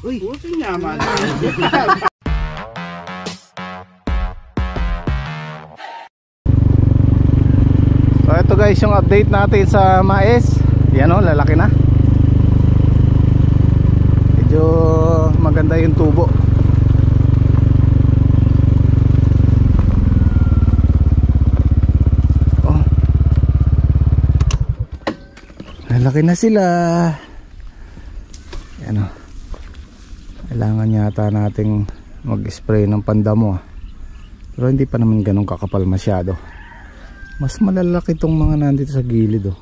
Uy, buti naman. So ito guys yung update natin sa mais. Yan o, lalaki na. Medyo maganda yung tubo. Oh, lalaki na sila. Yan o. Kailangan yata nating mag-spray ng pandamo. Pero hindi pa naman ganun kakapal masyado. Mas malalaki itong mga nandito sa gilid oh.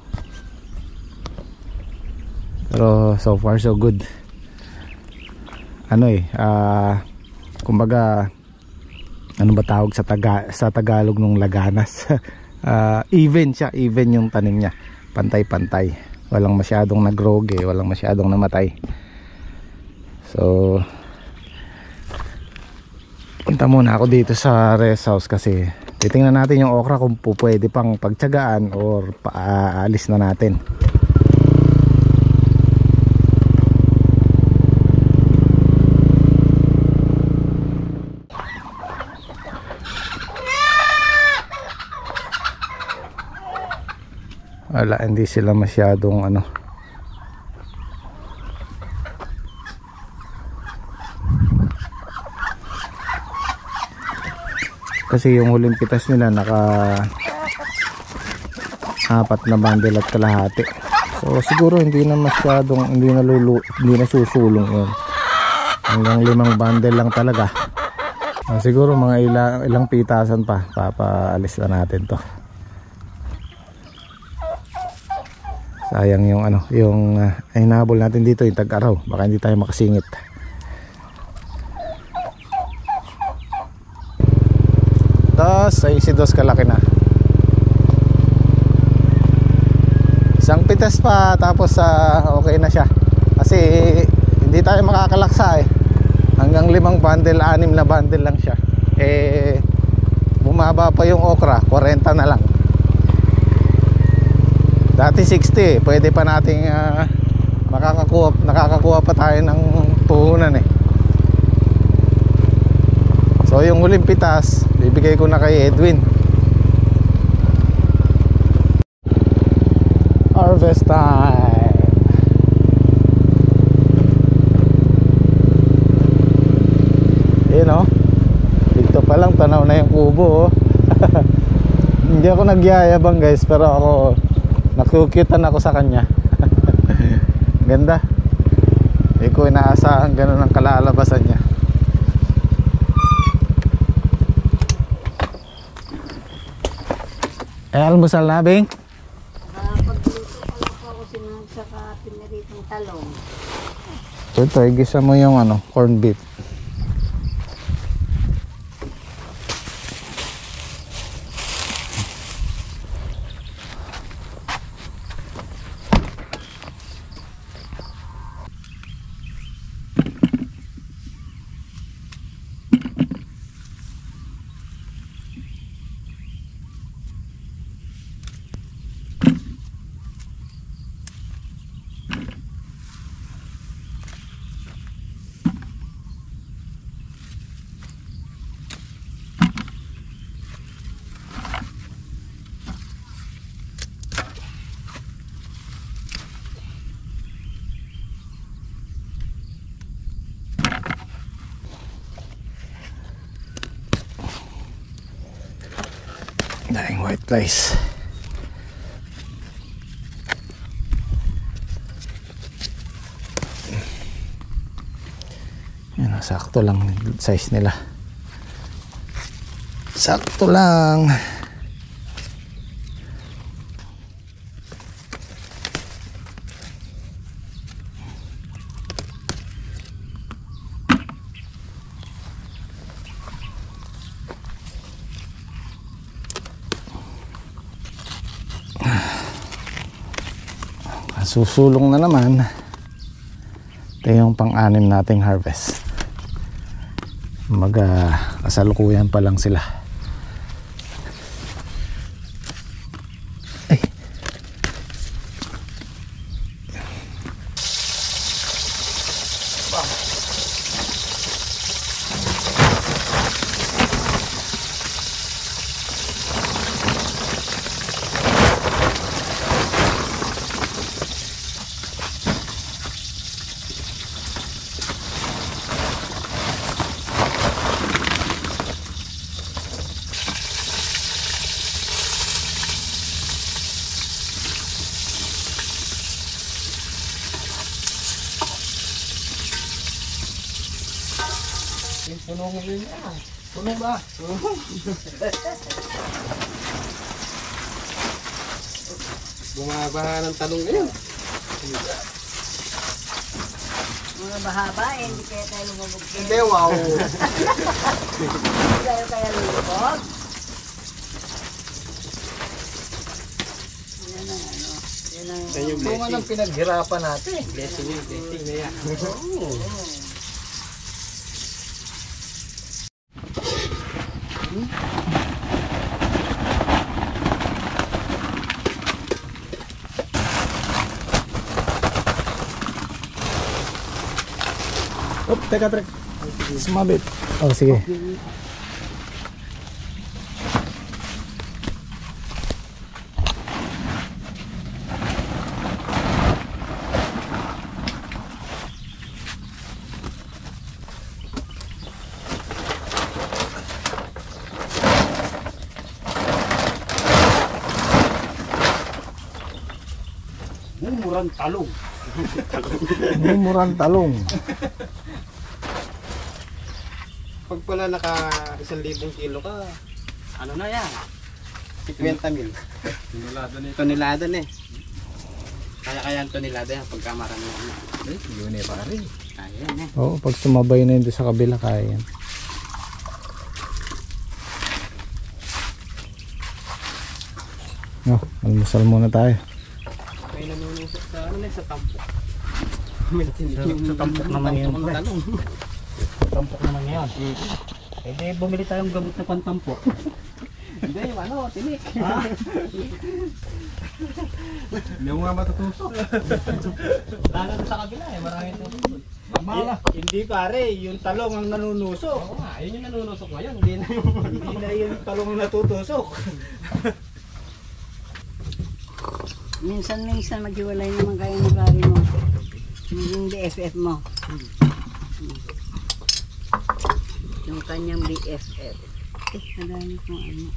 Pero so far so good. Ano kumbaga ano ba tawag sa Tagalog nung laganas? Even siya, even yung tanim niya. Pantay-pantay. Walang masyadong nagroge, walang masyadong namatay. So punta muna ako dito sa rest house kasi titingnan natin yung okra kung pwede pang pagtiyagaan or paalis na natin. Wala, hindi sila masyadong ano. Kasi yung huling pitas nila apat na bundle at kalahati. So siguro hindi na masyadong hindi na susulong yun. Hanggang 5 bundle lang talaga. Siguro mga ilang pitasan pa papaalis na natin to. Sayang yung ay nahabol natin dito yung tag-araw. Baka hindi tayo makasingit. Tapos 62 kalaki na. Isang pitas pa tapos okay na siya. Kasi hindi tayo makakalaksa eh. Hanggang 5 bundle, 6 na bundle lang siya. Bumaba pa yung okra, 40 na lang. Dati 60, pwede pa nating nakakakuha pa tayo ng puhunan eh. So yung huling pitas bibigay ko na kay Edwin. Harvest time. Yun o, dito pa lang tanaw na yung kubo oh. Hindi ako nagyayabang guys, pero ako nakukitan ako sa kanya. Ganda. Hindi ko inaasahan ganun ang kalalabasan niya. Almusal na, Bing? Pagluto ko lang po ako saka pinaritong talong. Ito, igisa mo yung corned beef. Daing white rice. Yan, sakto lang size nila. Sakto lang. Susulong na naman. Ito yung pang-anim nating harvest. Kasalukuyan pa lang sila. Ay. Puno mo rin yan. Puno ba? Bumabaha ng talong ngayon. Mga bahaba eh, hindi kaya tayo lumabog. Hindi, wow. Hindi tayo kaya lumabog. Yan ang ano. Yan ang... Yan yung Bunga blessing. ng pinaghirapan natin. Blessing yun, blessing na yan. Oh, teka, trek. Sumabit. Oh, sige. Mumurang talong. Mumurang talong. Pag pala naka 1,000 kilo ka, ano na yan? 50,000. Sinulado nito. Tonelada na eh. Kaya ang tonelada yan pagka marami yan. Yun eh pare. Kaya yan eh. Oo, pag sumabay na yun doon sa kabila, kaya yan. Oh, almusal muna tayo. May nanunusok sa ano na sa tampok. Sa tampok naman yun, pre. Talong. Tampok naman ngayon. Eh di bumili tayong gamot na pantampok. Hindi, yung ano, tinik. Hindi mo nga matutusok. Lalo sa kabila eh, maraming tusok. Hindi pare, yung talong ang nanunusok. Oo nga, yun yung nanunusok ngayon. Hindi na yung talong ang natutusok. Minsan-minsan maghiwalay naman kayo ng pari mo. Yung BFF mo. Yung kanyang BFF. Nadami kong ano.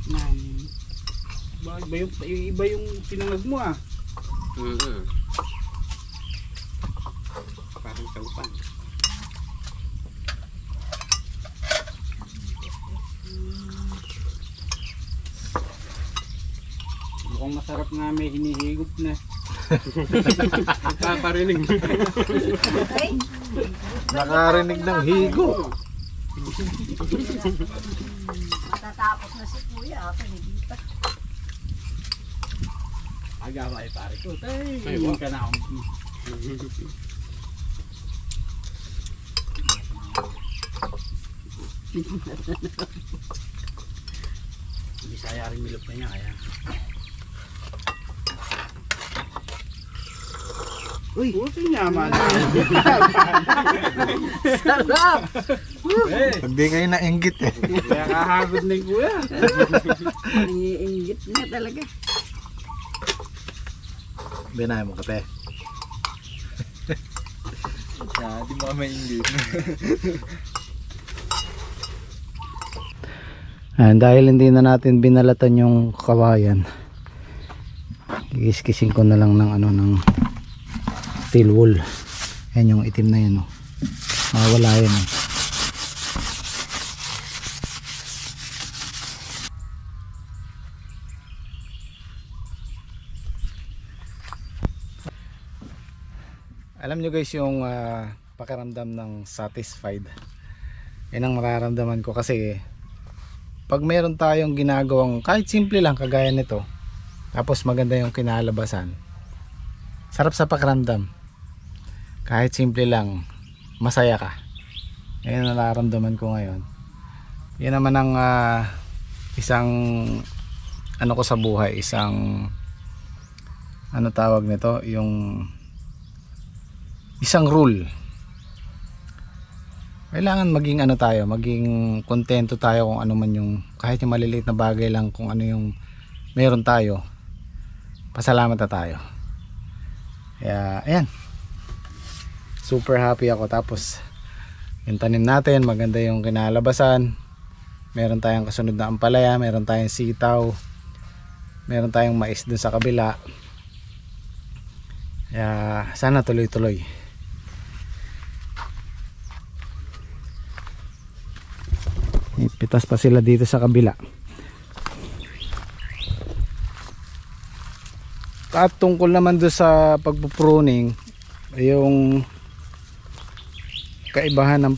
Namin. Iba yung tinangag mo ah. Parang saupan. Mukhang masarap nga may hinihigop na. Paparinig. Ay! Nakarinig ng higo. Matatapos na si Kuya. Ako hindi pa. Agawa ay pare ko. Ay, Hindi ka na akong... Bisaya rin milop na niya kaya. uy, Puso nyaman. Sarap! Eh, Hindi kayo nainggit eh. kaya kahagod na yung kuya. Nangiinggit na talaga. Binahin mo kape. Di mo kami inggit. Dahil hindi na natin binalatan yung kawayan, kikiskisin ko na lang ng ano, ng steel wool. Yan yung itim na yan, oh. Mawala yan, oh. Alam nyo guys yung pakiramdam ng satisfied. Yan ang mararamdaman ko kasi pag meron tayong ginagawang kahit simple lang kagaya nito, tapos maganda yung kinalabasan, sarap sa pakiramdam. Kahit simple lang, masaya ka. Yan ang nararamdaman ko ngayon. Yan naman ang isang ano ko sa buhay, isang ano tawag nito, yung isang rule. Kailangan maging ano tayo, maging kontento tayo kung ano man yung, kahit yung maliliit na bagay lang, kung ano yung meron tayo, pasalamat na tayo. Kaya ayan, super happy ako. Tapos yung tanim natin, maganda yung kinalabasan, meron tayong kasunod na ampalaya, meron tayong sitaw, meron tayong mais dun sa kabila. Kaya sana tuloy-tuloy. May pitas pa sila dito sa kabila. At tungkol naman doon sa pagpupruning, yung kaibahan ng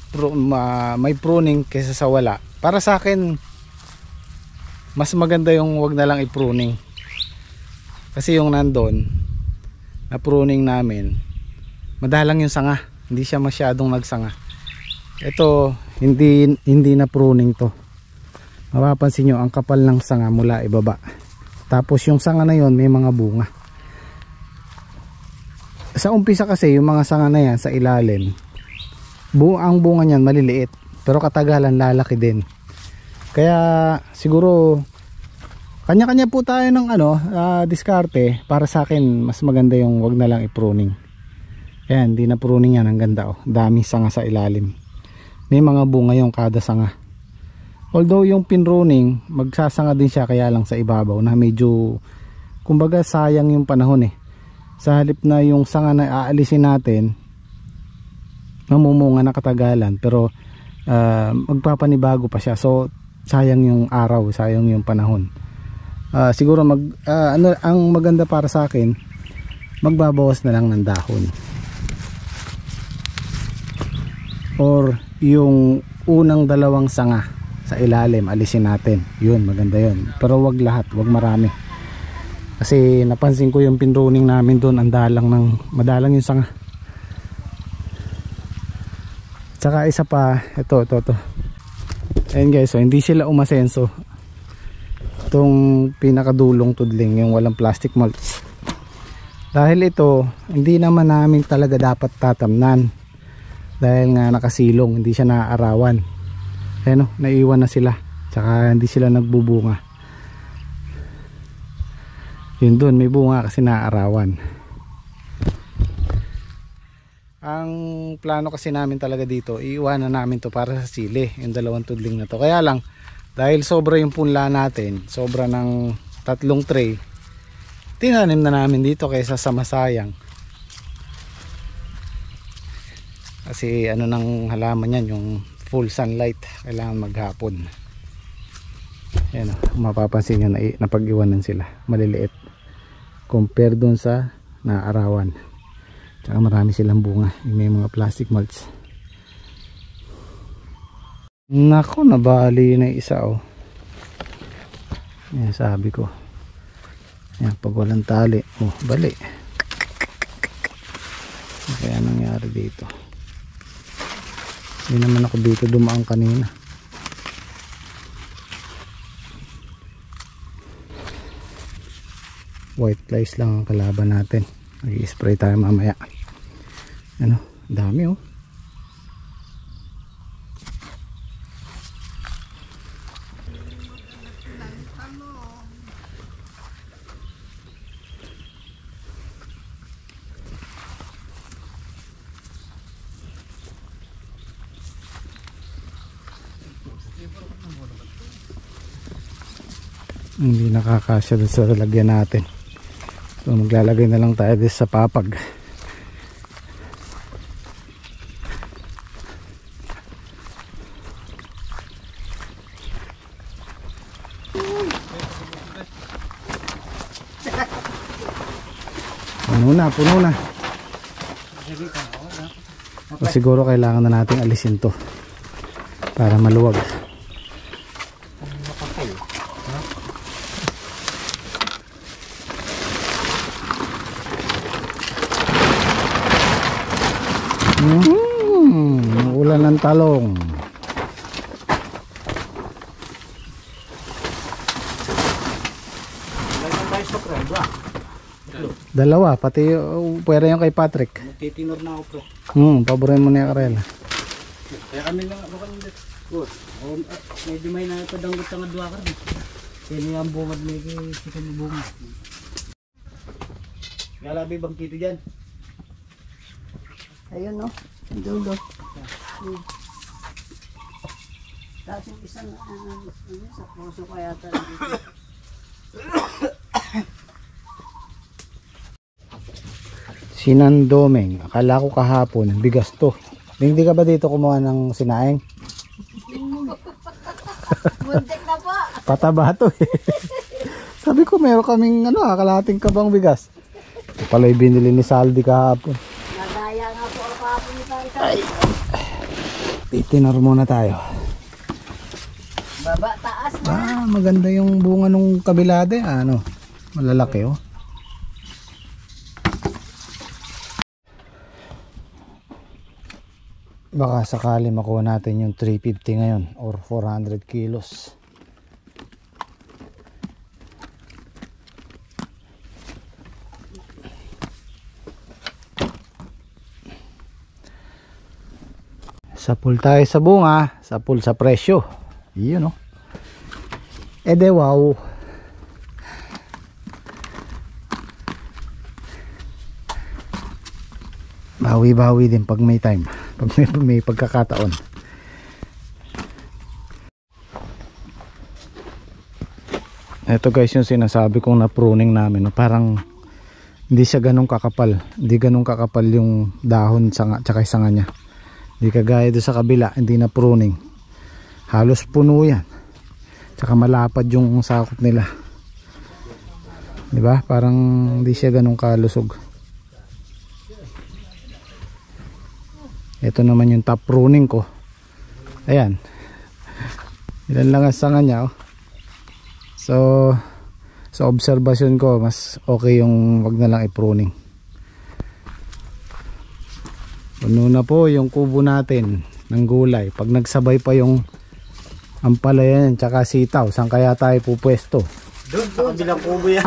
may pruning kaysa sa wala. Para sa akin, mas maganda yung wag na lang i-pruning. Kasi yung nandun na pruning namin, madalang yung sanga, hindi siya masyadong nagsanga. Ito hindi na pruning to. Mapapansin nyo ang kapal ng sanga mula ibaba, tapos yung sanga na yon may mga bunga. Sa umpisa kasi yung mga sanga na yan sa ilalim, ang bunga niyan maliliit, pero katagalan lalaki din. Kaya siguro kanya-kanya po tayo ng diskarte. Para sa akin mas maganda yung wag na lang i-pruning. Ayan, hindi na pruning yan, ang ganda oh. Daming sanga sa ilalim, may mga bunga yung kada sanga. Although yung pinruning magsasanga din siya, kaya lang sa ibabaw na medyo kumbaga sayang yung panahon eh. Sa halip na yung sanga na aalisin natin mamumunga na katagalan, pero magpapanibago pa siya, so sayang yung araw, sayang yung panahon. Siguro ang maganda para sa akin, magbabawas na lang ng dahon, or yung unang dalawang sanga sa ilalim alisin natin, yun maganda yun. Pero wag lahat, wag marami, kasi napansin ko yung pinruning namin doon, madalang yung sanga. Tsaka isa pa, ito ayun guys, so hindi sila umasenso, itong pinakadulong tudling, yung walang plastic mulch, dahil ito hindi naman namin talaga dapat tatamnan, dahil nga nakasilong, hindi siya naaarawan. Ayun, naiwan na sila, tsaka hindi sila nagbubunga. Yun doon may bunga kasi naaarawan. Ang plano kasi namin talaga dito, iiwanan namin to para sa sili, yung dalawang tudling na to. Kaya lang dahil sobra yung punla natin, sobra ng 3 tray, tinanim na namin dito kaysa sa masayang. Kasi ng halaman yan, yung full sunlight, kailangan maghapon. Ayan o, mapapansin nyo na napag-iwanan sila, maliliit compare dun sa naarawan. Tsaka marami silang bunga, may mga plastic mulch. Nako, nabali na yung isa oh. Yan sabi ko, yan, pag walang tali, oh bali. Kaya nangyari dito, hindi naman ako dito dumaan kanina. White flies lang ang kalaban natin. Mag-i-spray tayo mamaya. Dami oh. Hindi nakakasya doon sa lalagyan natin, so maglalagay na lang tayo dito sa papag. Puno na. O, siguro kailangan na nating alisin to para maluwag. Ulan ng talong. Dalawa, pati pwera yung kay Patrick. Titinor na ako pre. Paborin mo na yung karela. Kaya kami lang ako kanina. Medyo may napadanggot ang adwa ka rin. Kaya niya ang bungad may kita ng bungad. Galabi bang kito dyan? Ayun o, dulo. Tapos yung isang sa puso ko yata dito. Sinandomeng, akala ko kahapon bigas to. Hindi ka ba dito kumuha ng sinaing? Muntik na po. Pataba to eh. Sabi ko meron kaming kalahating kabang bigas. Ito pala yung binili ni Saldi kahapon. Nagaya nga po ako kahapon ni Tita. Titinor muna tayo. Baba, taas na. Maganda yung bunga nung kabilade. Malalaki oh. Baka sakali makuha natin yung 350 ngayon or 400 kilos. Sapul tayo sa bunga, sapul sa presyo. Yun oh. Ede wow. Bawi-bawi din pag may time. Pag may pagkakataon. Ito guys yung sinasabi kong na pruning namin. Parang hindi siya ganun kakapal. Hindi ganun kakapal yung dahon tsaka sanga niya. Hindi kagaya doon sa kabila. Hindi na pruning. Halos puno yan. Tsaka malapad yung sakot nila. Diba? Parang hindi siya ganun kalusog. Ito naman yung top pruning ko. Ayan. Ilan lang ang sanga niya oh. So sa obserbasyon ko mas okay yung wag na lang i-pruning. Puno na po yung kubo natin ng gulay. Pag nagsabay pa yung ampalayan tsaka sitaw, saan kaya tayo pupwesto? Doon, sa kabilang kubo yan.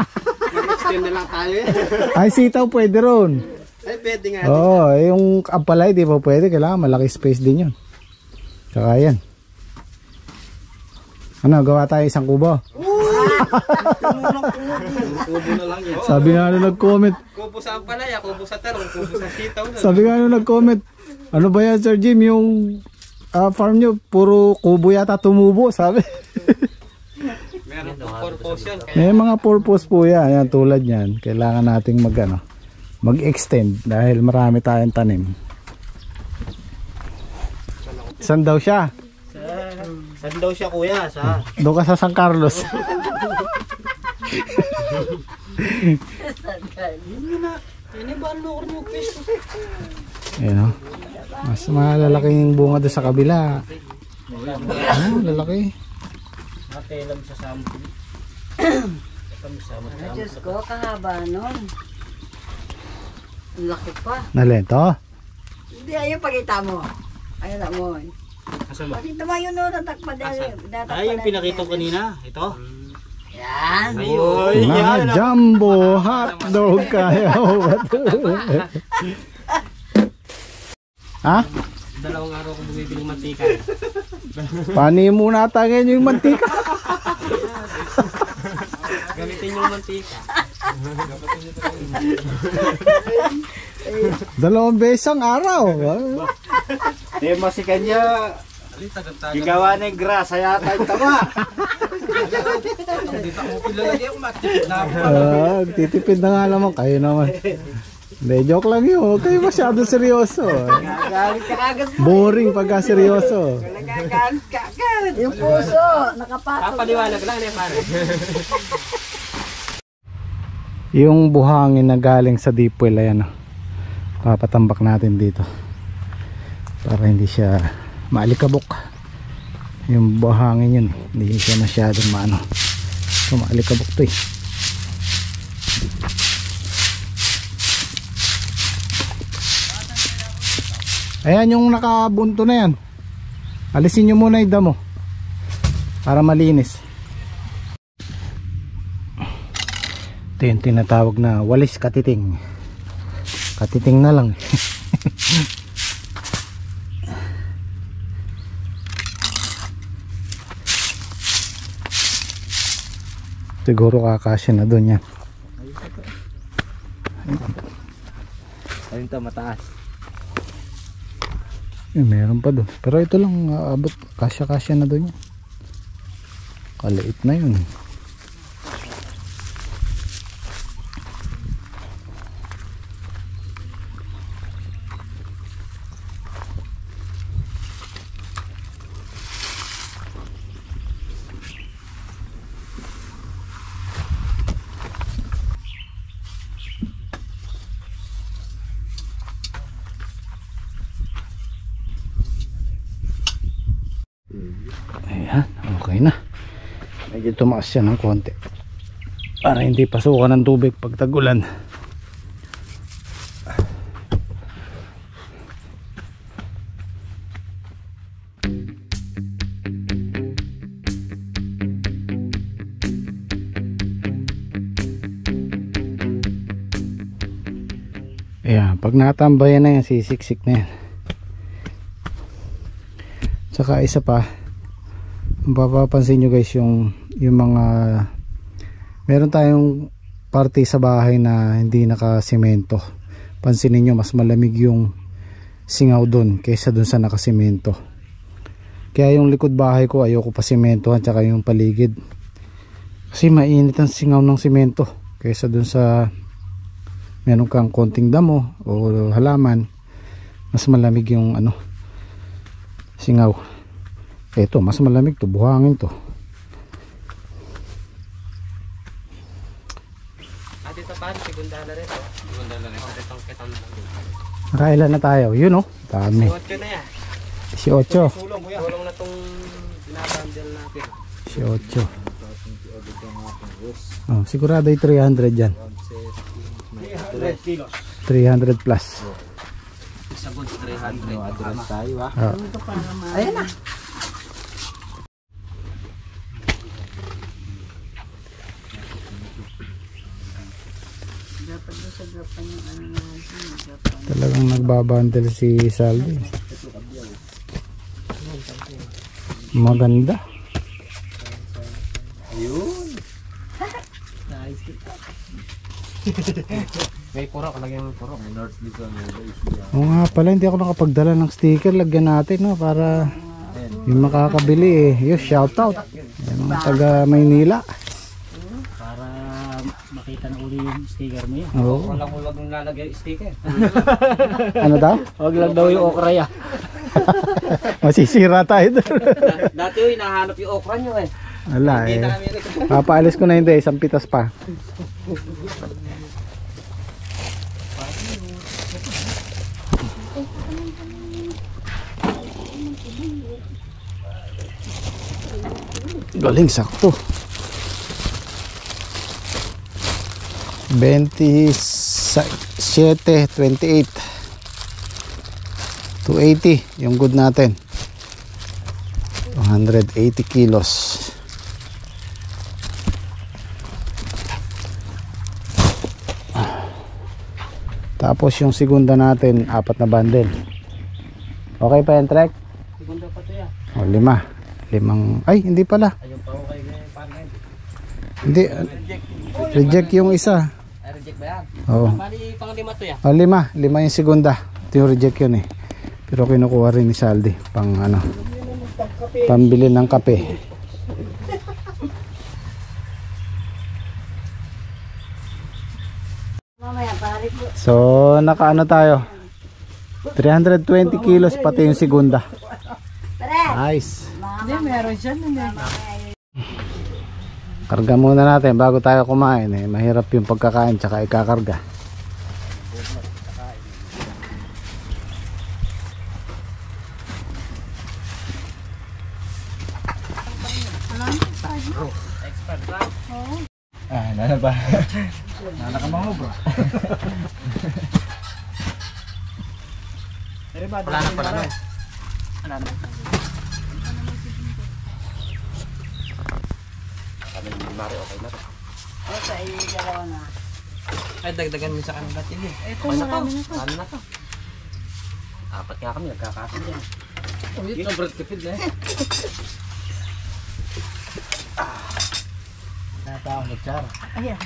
Mag-extend na lang tayo eh. Ay, sitaw pwede ron. Ay, pwede nga. Oo, yung ampalay di pa pwede. Kailangan malaki space din yun. Tsaka yan. Gawa tayo isang kubo? Kubo na lang yan. Sabi nga nung nag-comment. Kubo sa ampalaya, kubo sa talong, kubo sa sitaw. Sabi nga nung nag-comment. Ano ba yan Sir Jim? Yung farm nyo, puro kubo yata tumubo, sabi. Meron po purpose yan. May mga purpose po yan. Yan tulad yan. Kailangan nating mag-extend dahil marami tayong tanim. Saan daw siya? Saan daw siya kuya? Sa? Doon ka sa San Carlos. Ayan o. Mas malalaki yung bunga doon sa kabila. Lalaki. Matelam sa sample. Diyos ko, kahaba nun. Ang laki pa. Nalento? Hindi, ayun pakita mo. Ayun na mo. Pakita mo yun nun, natakpa dahil. Ay, yung pinakita ko kanina. Ito. Yan. Ayun. Mga jumbo hotdog kaya. Ha? Dalawang araw ko bumibili ng mantika. Pani muna tangin yung mantika. Gamitin yung mantika. 2 beses ang araw. Tema si kanya. Gigawa ng grasa yata yung tama. Dito ako pilalagay yung matipid na. Titipid na nga naman kayo naman. Hindi, joke lang yun. Huwag kayo masyado seryoso. Nagagalit ka agad. Boring pagka seryoso. Nagagalit ka agad. Yung puso, nakapatong. Papaliwanag lang niya pare. Yung buhangin na galing sa deep well, ayan, papatambak natin dito para hindi siya maalikabok. Yung buhangin yun, hindi siya masyadong so maalikabok to eh. Ayan yung nakabunto na yan, alisin nyo muna yung damo para malinis. Ito yung tinatawag na walis katiting. Katiting na lang. Siguro kakasya na doon yan. Ayun to, mataas. Meron pa doon. Pero ito lang abot. Kasya-kasya na doon yan. Kaliit na yun. Okay na. Medyo tumaas siya ng konti para hindi pasukan ng tubig pag tag-ulan. Ayan, pag natambayan na yan, sisiksik na yan. Tsaka isa pa, mapapansin nyo guys, yung mga meron tayong parte sa bahay na hindi nakasemento. Pansinin nyo, mas malamig yung singaw dun kaysa dun sa nakasemento. Kaya yung likod bahay ko ayoko pa sementohan, tsaka yung paligid, kasi mainit ang singaw ng semento kaysa dun sa meron kang konting damo o halaman, mas malamig yung ano, singaw. Ito mas malamig to, buhangin to. Dito pa, segunda na rin. Segunda na rin. Nakailan na tayo? Yun o, dami. 18 na yan. 18. Sulong kuya. Sulong na tong binabandel natin. 18. Oh, sigurado yung 300 dyan. 300 kilos. 300 plus. Sa goods 300. Address tayo ha. Ayan na. Dapat doon sa gapan yung ano natin. Talagang nagbabundle si Saldi. Maganda. Ayun. Nice kita. May puro, kalagyan ng puro. May north dito. Oo nga pala, hindi ako nakapagdala ng sticker. Lagyan natin no, para yung makakabili eh. Yung shoutout. Yung mga taga Maynila. Para makita na uli yung sticker mo yan. Oo. Wala mo lang nilalagay sticker. Ano daw? Huwag lang daw yung okra ya. Masisira tayo doon. Dati yun, hinahanap yung okra nyo eh. Wala eh. Kita kami rito. Papaalis ko na hindi, isang pitas pa. Galing, sakto. 27, 28, 280 yung good natin. 280 kilos. Tapos yung segunda natin, 4 na bundle. Okay pa yan, Trek? Segunda pa to yan. O, 5. Ay, hindi pala. Ayun pa ako kayo pangain. Hindi, reject yung isa. Ay, reject ba yan? Oo. Bali, pang-5 to yan. O, 5 yung segunda. Ito yung reject yun eh. Pero kinukuha rin ni Saldi pang ano, pambili ng kape. Mamaya, balik mo. So, nakaano tayo? 320 kilos pati yung segunda. Tara! Nice. Hindi, meron siya na. Karga muna natin bago tayo kumain eh. Mahirap yung pagkakain tsaka ikakarga. Expert lang. Ah, nana ba? Nana ka mga bro. Wala na pala. Ano na? Sabi ni Mari, okay na to. O, sa iyo, dalawa na. Ay, dagdagan mo sa kanila tili. Ito, marami na to. Ano na to? 4 nga kami, nagkakasin dyan. Uy, sobrang tipid na eh. Nata ang kutsara. Ayan.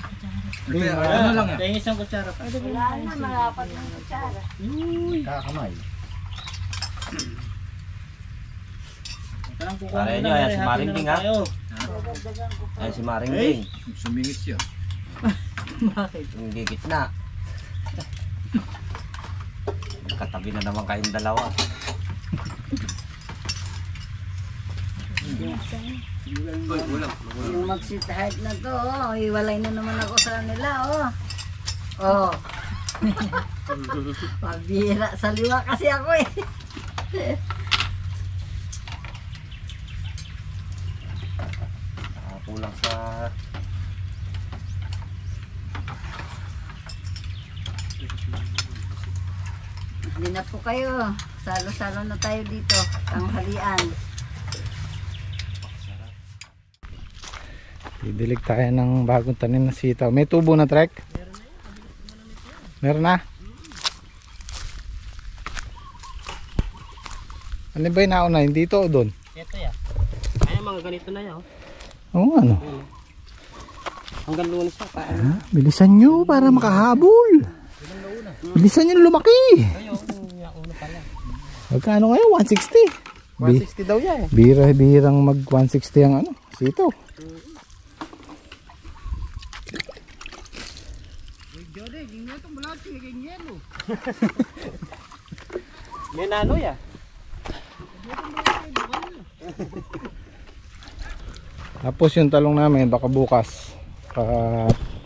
Ano lang yan? Kaya isang kutsara pa. Wala na, malapat ng kutsara. Kakamay. Parang kukuha Pare na nyo, ayan si happy Maring na Ding, lang ha? tayo. Dagdagan ko pa. Ayan si Maring Ding. Sumingit siya. Bakit? Yung gigit na. Katabi na naman kayong dalawa. Yung mag-sit height na to, oh, iwalay na naman ako sa nila, oh. Oh. Pabira sa liwa kasi ako eh. kulang sa Hindi na po kayo. Salo-salo na tayo dito. Tanghalian. Didilig tayo ng bagong tanim na sitaw. May tubo na, Trek? Meron na? Ano ba yung nauna? Dito o doon? Ito ya. Ay, mga ganito na yan. Oo, ano? Hanggang lunes pa. Bilisan nyo para makahabol. Bilisan nyo lumaki. Ayun, yung uno pala. Magkano ngayon? 160. 160 daw yan. Bira-birang mag 160 ang ano, sitaw. May nano ya. Tapos yung talong namin baka bukas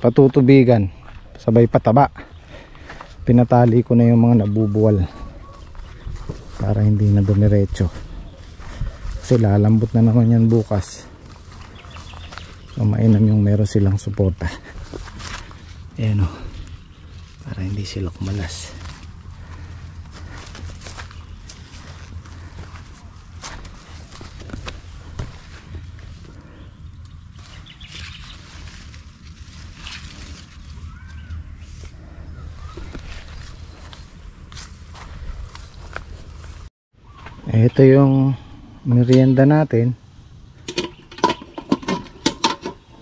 patutubigan sabay pataba. Pinatali ko na yung mga nabubuwal para hindi na dumiretso kasi lalambot na naman yan bukas, so mainam yung meron silang suporta. Ayan o, para hindi sila kumalas. Ito yung merienda natin.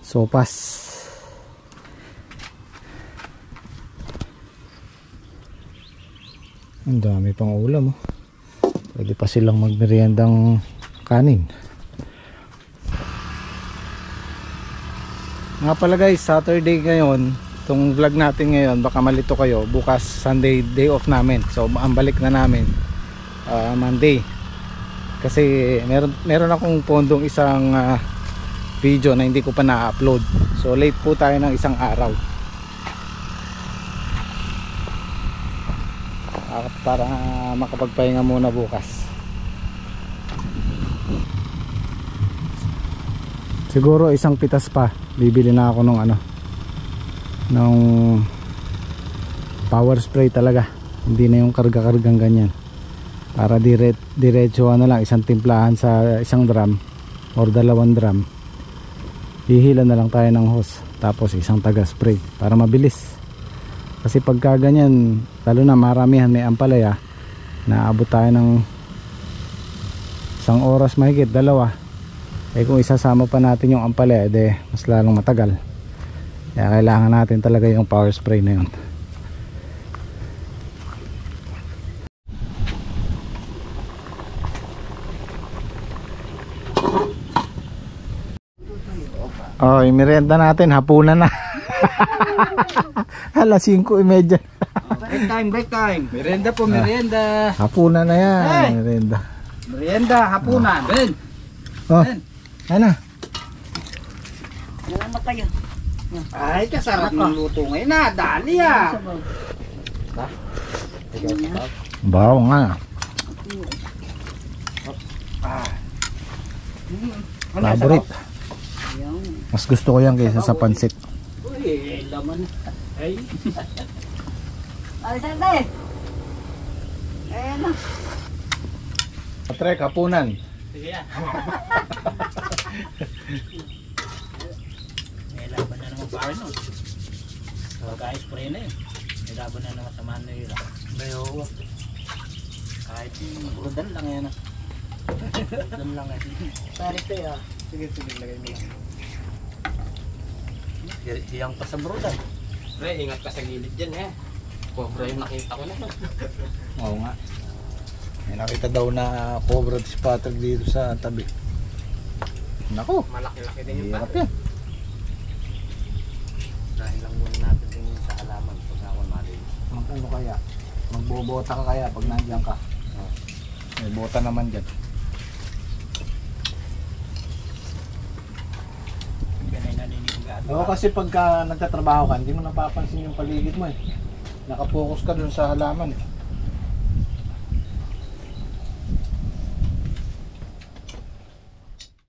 Sopas. Ang dami pang ulam oh. Pwede pa silang magmeriendang kanin. Nga pala guys, Saturday ngayon. Itong vlog natin ngayon, baka malito kayo. Bukas Sunday, day off namin. So ang balik na namin Monday. Kasi meron akong pondong isang video na hindi ko pa na-upload. So late po tayo ng isang araw. Para makapagpahinga muna bukas. Siguro isang pitas pa bibili na ako ng ng power spray talaga. Hindi na yung karga-kargang ganyan. Para diretso na lang, isang timplahan sa isang drum or 2 drum. Hihila na lang tayo ng hose, tapos isang taga spray para mabilis. Kasi pagka ganyan, lalo na maramihan may ampalaya, naabot tayo ng 1 oras mahigit, 2. Eh kung isasama pa natin yung ampalaya, mas lalong matagal. Kaya kailangan natin talaga yung power spray na yun. Oh, yung merienda natin, hapunan na. Alas 5:30. Break time. Merienda po, merienda. Hapunan na yan, Hey! merienda. Merienda, hapunan. Ben. Oh, ano? Yan naman kayo. Ay, kasarap ng luto ngayon na. Dali ah. Bawo nga. Favorite. Mas gusto ko yan kaysa sa pansit. Uy, laman. Ay. Ay, saan tayo? Ayan na. Trek, hapunan. Sige yan. May laban na naman pa rin nun. Pagka-spray na yun. May laban na naman sa Manila. Bayo. Kahit yung brudan lang yan ah. Brudan lang eh. Tarik tayo ah. Sige, lagay mo lang. Hiyang pa sa brudan. Pre, ingat ka sa gilid dyan eh. Cobra yung nakita ko na. Oo nga. May nakita daw na cobra si Patrick dito sa tabi. Nako, Malaki-laki din yung hirap pare. yan. Dahil lang muna natin din sa halaman pag naman malinis. Ano kaya? Magbobota ka kaya pag nandiyan ka? May bota naman dyan. Ganay naninigado. Oo, kasi pagka nagtatrabaho ka, hindi mo napapansin yung paligid mo eh. Nakapokus ka dun sa halaman eh.